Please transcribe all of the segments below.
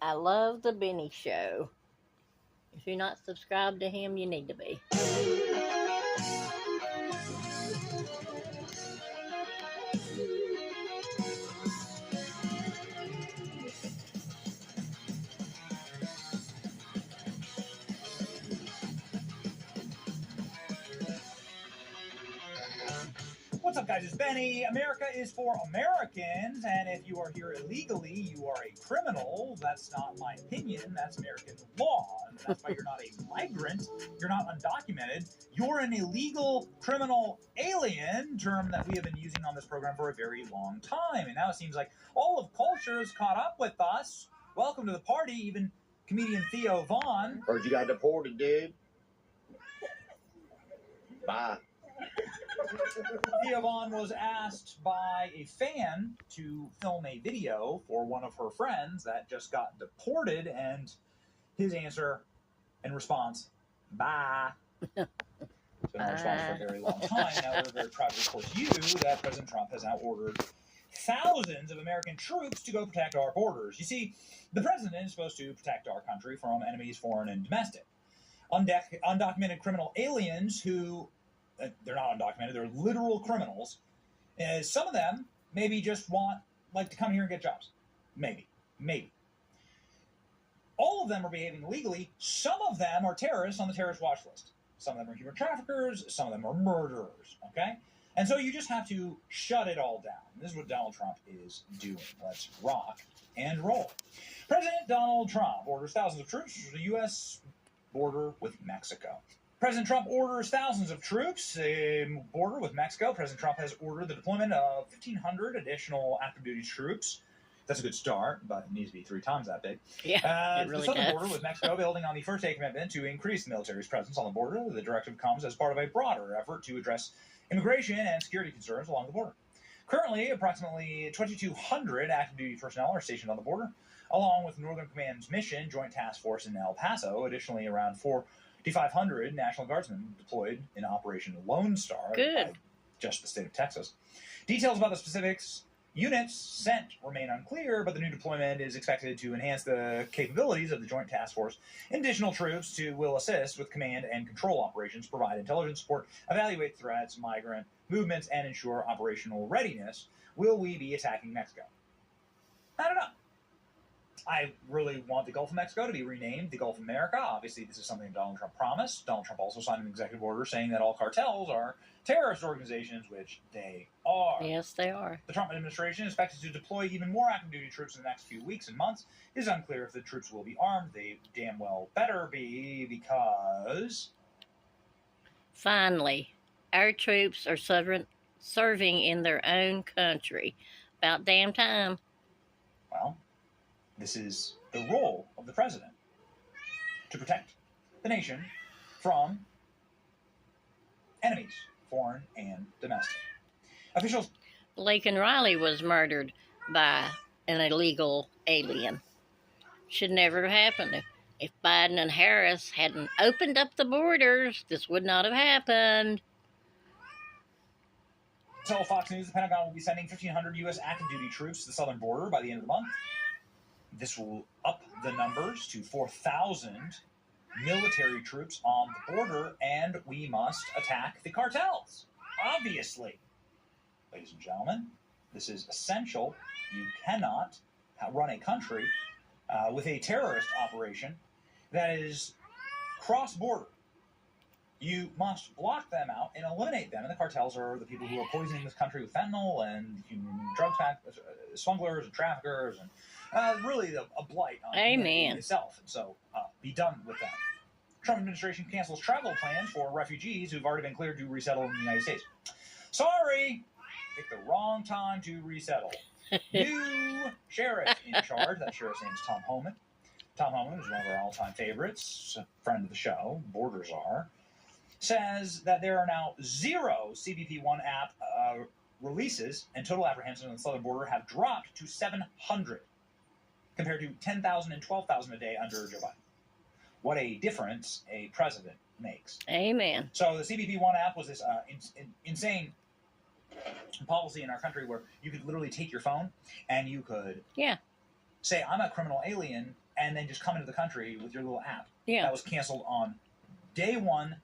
I love the Benny Show. If you're not subscribed to him, you need to be. What's up, guys? It's Benny. America is for Americans, and if you are here illegally, you are a criminal. That's not my opinion. That's American law. And that's why you're not a migrant. You're not undocumented. You're an illegal criminal alien, term that we have been using on this program for a very long time. And now it seems like all of culture has caught up with us. Welcome to the party, even comedian Theo Vaughn. Heard you got deported, dude. Bye. Theo Vaughn was asked by a fan to film a video for one of her friends that just got deported, and his answer and response, bye. It's been our response for a very long time. Now we're very proud to report to you that President Trump has now ordered thousands of American troops to go protect our borders. You see, the president is supposed to protect our country from enemies, foreign and domestic. Undocumented criminal aliens who... they're not undocumented, they're literal criminals. Some of them maybe just like to come here and get jobs. Maybe. All of them are behaving illegally. Some of them are terrorists on the terrorist watch list. Some of them are human traffickers. Some of them are murderers, okay? And so you just have to shut it all down. This is what Donald Trump is doing. Let's rock and roll. President Donald Trump orders thousands of troops to the U.S. border with Mexico. President Trump orders thousands of troops border with Mexico. President Trump has ordered the deployment of 1,500 additional active duty troops. That's a good start, but it needs to be 3 times that big. Yeah, it really the southern does. border with Mexico, building on the first day commitment to increase the military's presence on the border. The directive comes as part of a broader effort to address immigration and security concerns along the border. Currently, approximately 2,200 active duty personnel are stationed on the border, along with Northern Command's mission Joint Task Force in El Paso. Additionally, around 4,500 National Guardsmen deployed in Operation Lone Star by just the state of Texas. Details about the specifics units sent remain unclear, but the new deployment is expected to enhance the capabilities of the Joint Task Force. Additional troops will assist with command and control operations, provide intelligence support, evaluate threats, migrant movements, and ensure operational readiness. Will we be attacking Mexico? I don't know. I really want the Gulf of Mexico to be renamed the Gulf of America. Obviously, this is something Donald Trump promised. Donald Trump also signed an executive order saying that all cartels are terrorist organizations, which they are. Yes, they are. The Trump administration is expected to deploy even more active duty troops in the next few weeks and months. It is unclear if the troops will be armed. They damn well better be, because... Finally, our troops are serving in their own country. About damn time. Well, this is the role of the president, to protect the nation from enemies, foreign and domestic. Officials... Laken Riley was murdered by an illegal alien. Should never have happened. If Biden and Harris hadn't opened up the borders, this would not have happened. Tell Fox News the Pentagon will be sending 1,500 U.S. active duty troops to the southern border by the end of the month. This will up the numbers to 4,000 military troops on the border, and we must attack the cartels. Obviously. Ladies and gentlemen, this is essential. You cannot run a country with a terrorist operation that is cross-border. You must block them out and eliminate them. And the cartels are the people who are poisoning this country with fentanyl and human drug smugglers and traffickers, and really a blight on humanity itself. And so be done with that. Trump administration cancels travel plans for refugees who've already been cleared to resettle in the United States. Sorry, picked the wrong time to resettle. New sheriff in charge. That sheriff's name is Tom Homan. Tom Homan is one of our all-time favorites, a friend of the show, Border Czar. Says that there are now 0 CBP-1 app releases, and total apprehensions on the southern border have dropped to 700, compared to 10,000 and 12,000 a day under Joe Biden. What a difference a president makes. Amen. So the CBP-1 app was this insane policy in our country where you could literally take your phone and you could say I'm a criminal alien and then just come into the country with your little app. Yeah. That was canceled on day 1,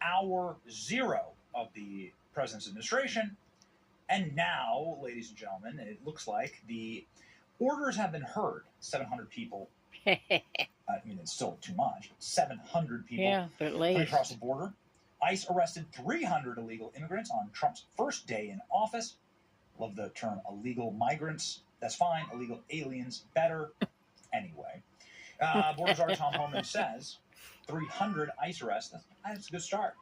hour 0 of the president's administration. And now, ladies and gentlemen, it looks like the orders have been heard. 700 people. I mean, it's still too much, but 700 people Yeah, but at coming least. across the border. ICE arrested 300 illegal immigrants on Trump's first day in office. Love the term illegal migrants. That's fine. Illegal aliens, better. Anyway. Border Czar Tom Homan says 300 ICE arrests. That's a good start.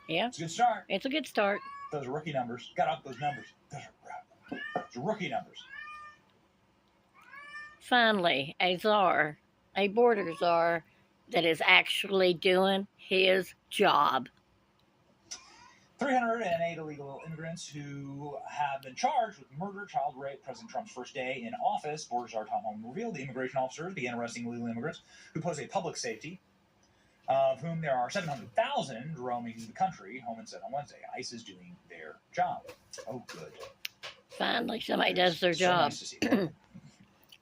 Yeah, It's a good start. it's a good start. Those are rookie numbers. Got up those numbers. Those are rookie numbers. Finally, a czar, a border czar that is actually doing his job. 308 illegal immigrants who have been charged with murder, child rape. President Trump's first day in office, Border Czar Tom Homan revealed the immigration officers began arresting illegal immigrants who pose a public safety, of whom there are 700,000 roaming the country. Homan said on Wednesday, ICE is doing their job. Oh, good. Finally, somebody does their So job. nice to see.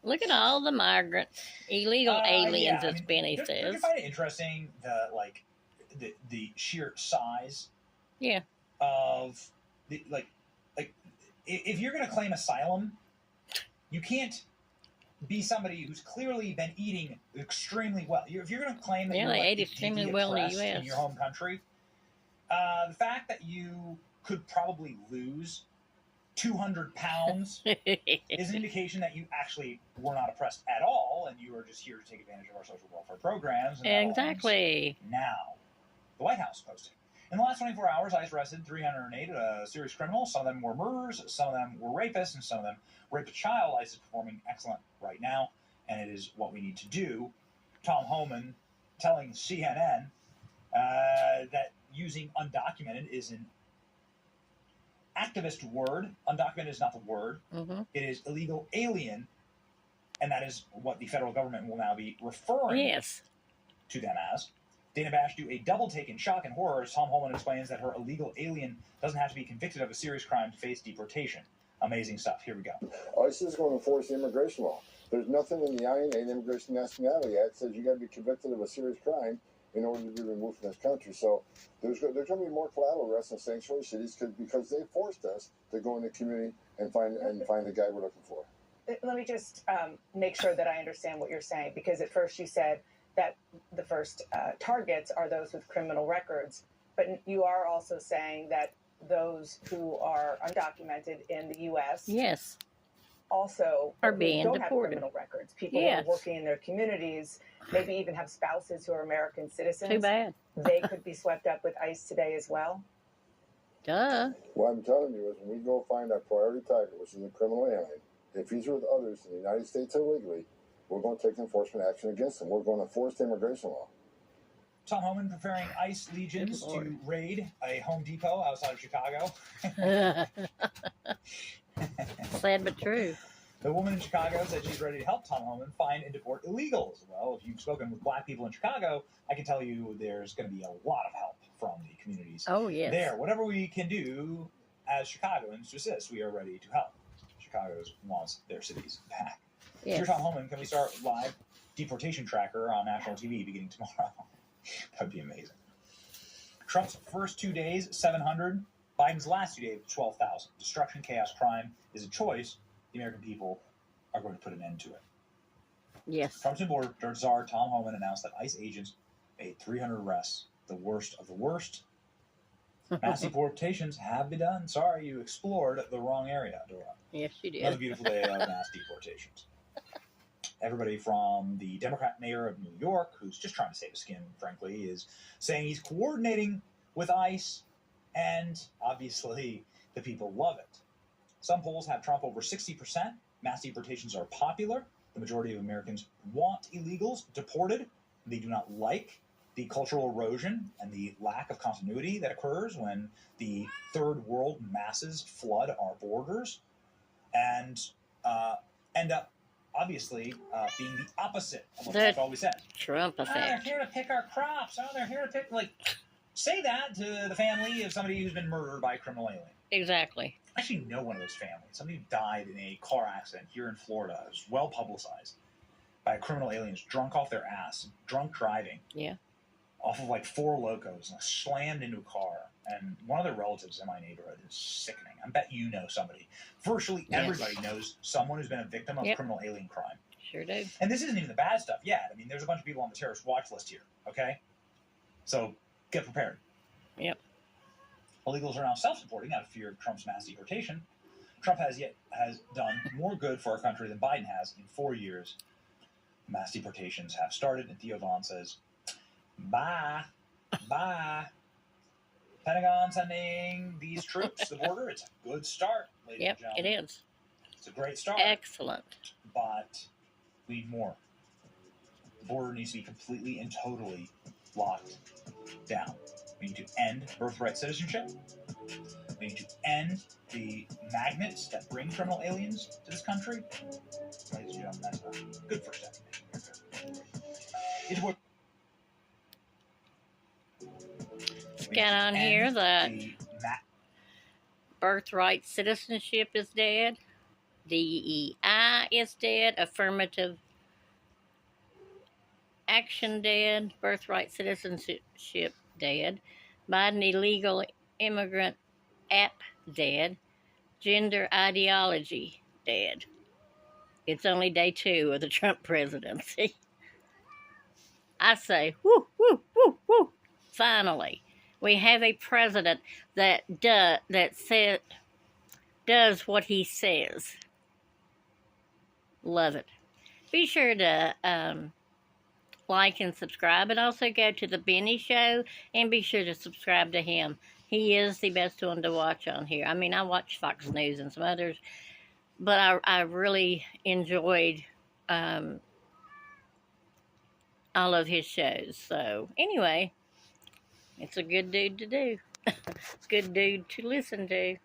Look at all the migrants, illegal aliens, Yeah, as Benny don't you says. find it interesting the sheer size Yeah, of the if you're going to claim asylum, you can't be somebody who's clearly been eating extremely well. If you're going to claim that Yeah, you're they ate deeply extremely well in the oppressed US. in your home country, the fact that you could probably lose 200 pounds is an indication that you actually were not oppressed at all, and you are just here to take advantage of our social welfare programs. And that all ends exactly. now, the White House posting. In the last 24 hours, ICE arrested 308 serious criminals. Some of them were murderers, some of them were rapists, and some of them raped a child. ICE is performing excellent right now, and it is what we need to do. Tom Homan telling CNN that using undocumented is an activist word. Undocumented is not the word. Hmm. It is illegal alien, and that is what the federal government will now be referring Yes. to them as. Dana Bash do a double take in shock and horror as Tom Homan explains that her illegal alien doesn't have to be convicted of a serious crime to face deportation. Amazing stuff. Here we go. ICE is going to enforce the immigration law. There's nothing in the INA, the Immigration Nationality Act, says you got to be convicted of a serious crime in order to be removed from this country. So there's going to be more collateral arrests in sanctuary cities because they forced us to go in the community and find the guy we're looking for. Let me just make sure that I understand what you're saying, because at first you said that the first targets are those with criminal records, but you are also saying that those who are undocumented in the U.S. Yes. also Are who being don't deported. have criminal records. People Yes. who are working in their communities, maybe even have spouses who are American citizens. Too bad. They could be swept up with ICE today as well. Duh. What I'm telling you is when we go find our priority target, which is a criminal alien, if he's with others in the United States illegally, we're going to take enforcement action against him. We're going to enforce the immigration law. Tom Homan preparing ICE legions Good to Lord. raid a Home Depot outside of Chicago. Sad but true. The woman in Chicago said she's ready to help Tom Homan find and deport illegals. Well, if you've spoken with black people in Chicago, I can tell you there's going to be a lot of help from the communities Oh, yes. there. Whatever we can do as Chicagoans to assist, we are ready to help. Chicago wants their cities back. Yes. Dear Tom Homan, can we start live deportation tracker on national TV beginning tomorrow? That would be amazing. Trump's first 2 days, 700. Biden's last 2 days, 12,000. Destruction, chaos, crime is a choice. The American people are going to put an end to it. Yes. Trump's new border czar Tom Homan announced that ICE agents made 300 arrests, the worst of the worst. Mass deportations have been done. Sorry, you explored the wrong area, Dora. Yes, you Another did. beautiful day of mass deportations. Everybody from the Democrat mayor of New York, who's just trying to save his skin, frankly, is saying he's coordinating with ICE, and obviously the people love it. Some polls have Trump over 60%. Mass deportations are popular. The majority of Americans want illegals deported. They do not like the cultural erosion and the lack of continuity that occurs when the third world masses flood our borders and end up obviously being the opposite of what Trump always said. Trump Oh, they're effect. here to pick our crops. Oh, they're here to pick, say that to the family of somebody who's been murdered by a criminal alien. Exactly. I actually know one of those families. Somebody who died in a car accident here in Florida. It was well publicized. by criminal aliens, drunk off their ass, drunk driving. Yeah. Off of like Four Locos, and slammed into a car. And one of their relatives in my neighborhood is sickening. I bet you know somebody. Virtually Yes. everybody knows someone who's been a victim of Yep. criminal alien crime. Sure do. And this isn't even the bad stuff yet. I mean, there's a bunch of people on the terrorist watch list here, okay? So get prepared. Yep. Illegals are now self-supporting out of fear of Trump's mass deportation. Trump has done more good for our country than Biden has in 4 years. Mass deportations have started, and Theo Vaughn says, bye. Pentagon sending these troops to the border. It's a good start, ladies Yep, and it gentlemen. is. It's a great start, Excellent. but we need more. The border needs to be completely and totally locked down. We need to end birthright citizenship. We need to end the magnets that bring criminal aliens to this country. Ladies and gentlemen, that's a good first step. It's what Got on here that the birthright citizenship is dead. DEI is dead. Affirmative action dead. Birthright citizenship dead. Biden illegal immigrant app dead. Gender ideology dead. It's only day 2 of the Trump presidency. I say, whoo, whoo, whoo, whoo. Finally, we have a president that does what he says. Love it. Be sure to like and subscribe, and also go to the Benny Show and be sure to subscribe to him. He is the best one to watch on here. I mean, I watch Fox News and some others, but I really enjoyed all of his shows. So anyway, it's a good dude to do. It's a good dude to listen to.